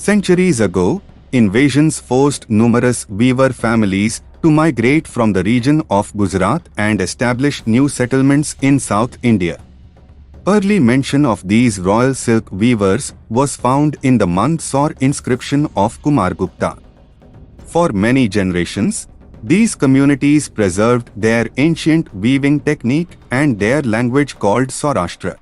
Centuries ago, invasions forced numerous weaver families to migrate from the region of Gujarat and establish new settlements in South India. Early mention of these royal silk weavers was found in the Mandsaur inscription of Kumaragupta. For many generations, these communities preserved their ancient weaving technique and their language called Sourashtra.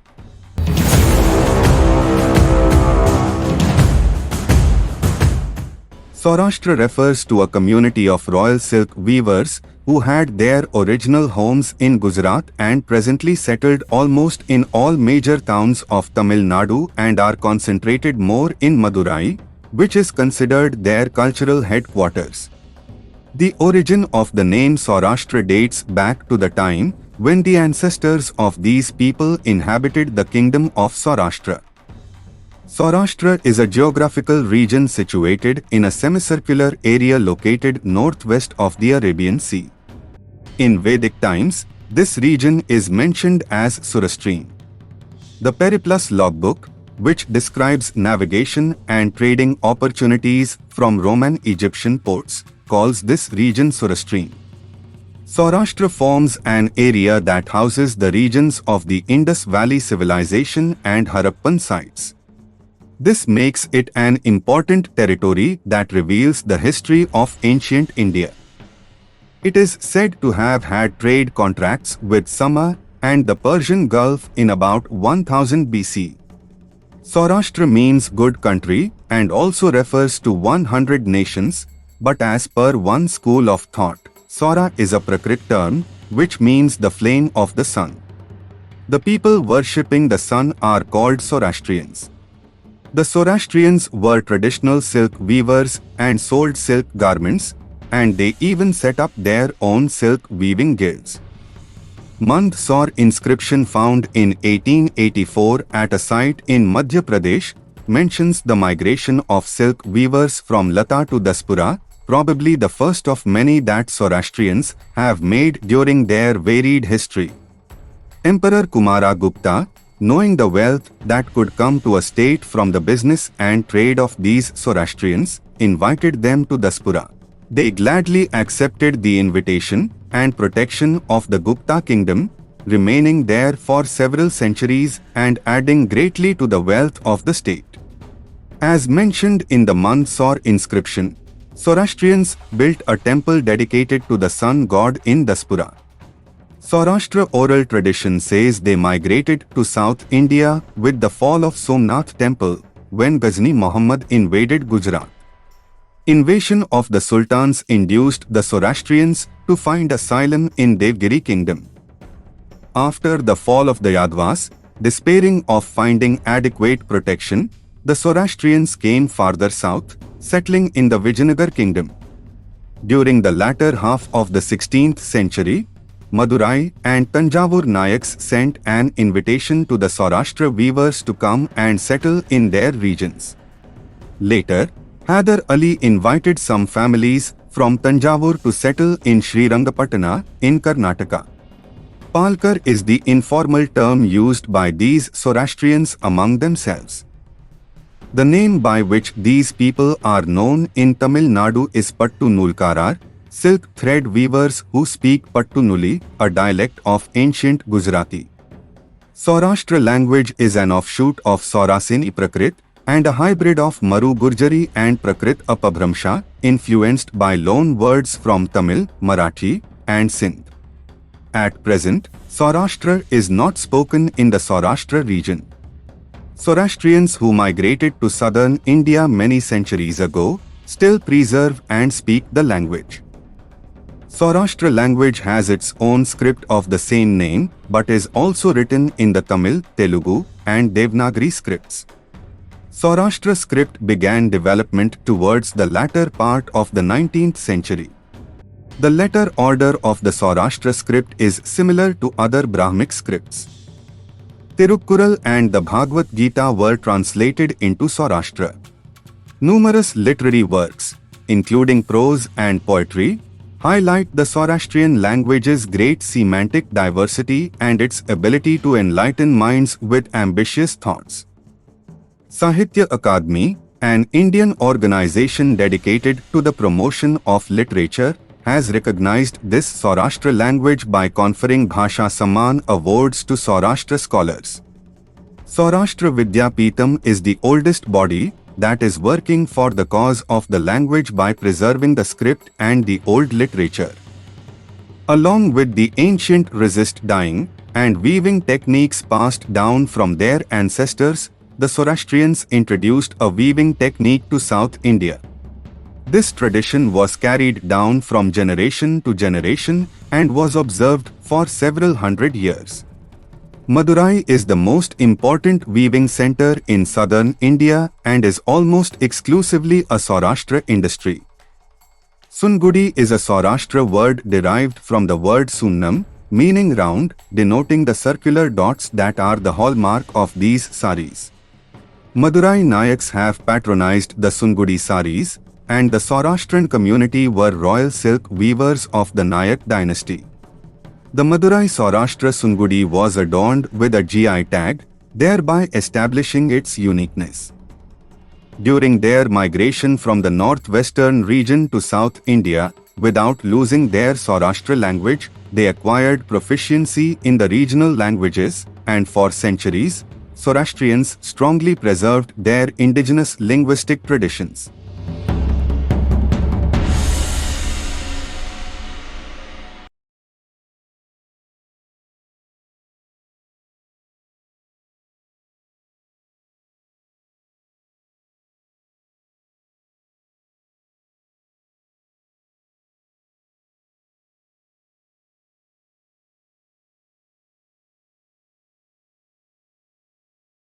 Sourashtra refers to a community of royal silk weavers who had their original homes in Gujarat and presently settled almost in all major towns of Tamil Nadu and are concentrated more in Madurai, which is considered their cultural headquarters. The origin of the name Saurashtra dates back to the time when the ancestors of these people inhabited the kingdom of Sourashtra. Sourashtra is a geographical region situated in a semicircular area located northwest of the Arabian Sea. In Vedic times, this region is mentioned as Saurashtrian. The Periplus logbook, which describes navigation and trading opportunities from Roman Egyptian ports, calls this region Saurashtrian. Saurashtra forms an area that houses the regions of the Indus Valley Civilization and Harappan sites. This makes it an important territory that reveals the history of ancient India. It is said to have had trade contracts with Suma and the Persian Gulf in about 1000 BC. Saurashtra means good country and also refers to 100 nations, but as per one school of thought, Saura is a Prakrit term, which means the flame of the sun. The people worshipping the sun are called Saurashtrians. The Sourashtrians were traditional silk weavers and sold silk garments, and they even set up their own silk weaving guilds. Mandsaur inscription found in 1884 at a site in Madhya Pradesh mentions the migration of silk weavers from Lata to Dasapura, probably the first of many that Saurashtrians have made during their varied history. Emperor Kumaragupta, knowing the wealth that could come to a state from the business and trade of these Saurashtrians, invited them to Dasapura. They gladly accepted the invitation and protection of the Gupta kingdom, remaining there for several centuries and adding greatly to the wealth of the state. As mentioned in the Mandsaur inscription, Saurashtrians built a temple dedicated to the sun god in Dasapura. Saurashtra oral tradition says they migrated to South India with the fall of Somnath Temple when Gazni Mohammed invaded Gujarat. Invasion of the sultans induced the Saurashtrians to find asylum in Devagiri kingdom. After the fall of the Yadavas, despairing of finding adequate protection, the Saurashtrians came farther south, settling in the Vijayanagar kingdom. During the latter half of the 16th century, Madurai and Tanjavur Nayaks sent an invitation to the Saurashtra weavers to come and settle in their regions. Later, Hyder Ali invited some families from Tanjavur to settle in Srirangapatna in Karnataka. Palkar is the informal term used by these Saurashtrians among themselves. The name by which these people are known in Tamil Nadu is Pattu Nulkarar, silk thread weavers who speak Pattu Nuli, a dialect of ancient Gujarati. Saurashtra language is an offshoot of Saurasini Prakrit and a hybrid of Maru Gurjari and Prakrit Apabhramsha, influenced by loan words from Tamil, Marathi, and Sindh. At present, Sourashtra is not spoken in the Saurashtra region. Saurashtrians who migrated to southern India many centuries ago still preserve and speak the language. Saurashtra language has its own script of the same name but is also written in the Tamil, Telugu, and Devagiri scripts. Saurashtra script began development towards the latter part of the 19th century. The letter order of the Saurashtra script is similar to other Brahmic scripts. Tirukkural and the Bhagavad Gita were translated into Saurashtra. Numerous literary works, including prose and poetry, highlight the Saurashtrian language's great semantic diversity and its ability to enlighten minds with ambitious thoughts. Sahitya Akademi, an Indian organization dedicated to the promotion of literature, has recognized this Saurashtra language by conferring Bhasha Samman awards to Saurashtra scholars. Saurashtra Vidyapeetham is the oldest body that is working for the cause of the language by preserving the script and the old literature. Along with the ancient resist dyeing and weaving techniques passed down from their ancestors, the Saurashtrians introduced a weaving technique to South India. This tradition was carried down from generation to generation and was observed for several hundred years. Madurai is the most important weaving center in southern India and is almost exclusively a Saurashtra industry. Sungudi is a Saurashtra word derived from the word sunnam, meaning round, denoting the circular dots that are the hallmark of these sarees. Madurai Nayaks have patronized the Sungudi sarees, and the Saurashtrian community were royal silk weavers of the Nayak dynasty. The Madurai Saurashtra Sungudi was adorned with a GI tag, thereby establishing its uniqueness. During their migration from the northwestern region to South India, without losing their Saurashtra language, they acquired proficiency in the regional languages, and for centuries, Saurashtrians strongly preserved their indigenous linguistic traditions.